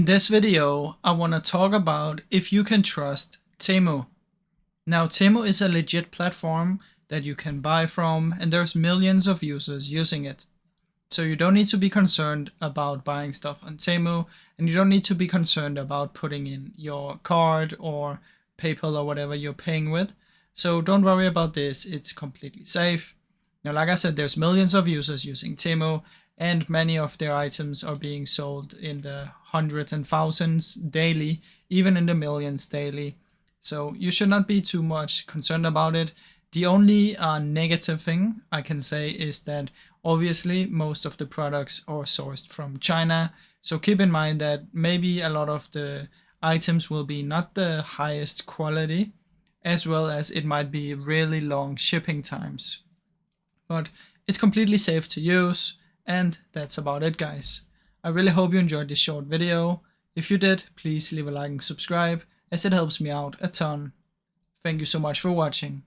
In this video, I want to talk about if you can trust Temu. Now, Temu is a legit platform that you can buy from, and there's millions of users using it. So you don't need to be concerned about buying stuff on Temu, and you don't need to be concerned about putting in your card or PayPal or whatever you're paying with. So don't worry about this, it's completely safe. Now, like I said, there's millions of users using Temu, and many of their items are being sold in the hundreds and thousands daily, even in the millions daily. So you should not be too much concerned about it. The only negative thing I can say is that obviously most of the products are sourced from China. So keep in mind that maybe a lot of the items will be not the highest quality, as well as it might be really long shipping times. But it's completely safe to use, and that's about it, guys. I really hope you enjoyed this short video. If you did, please leave a like and subscribe, as it helps me out a ton. Thank you so much for watching.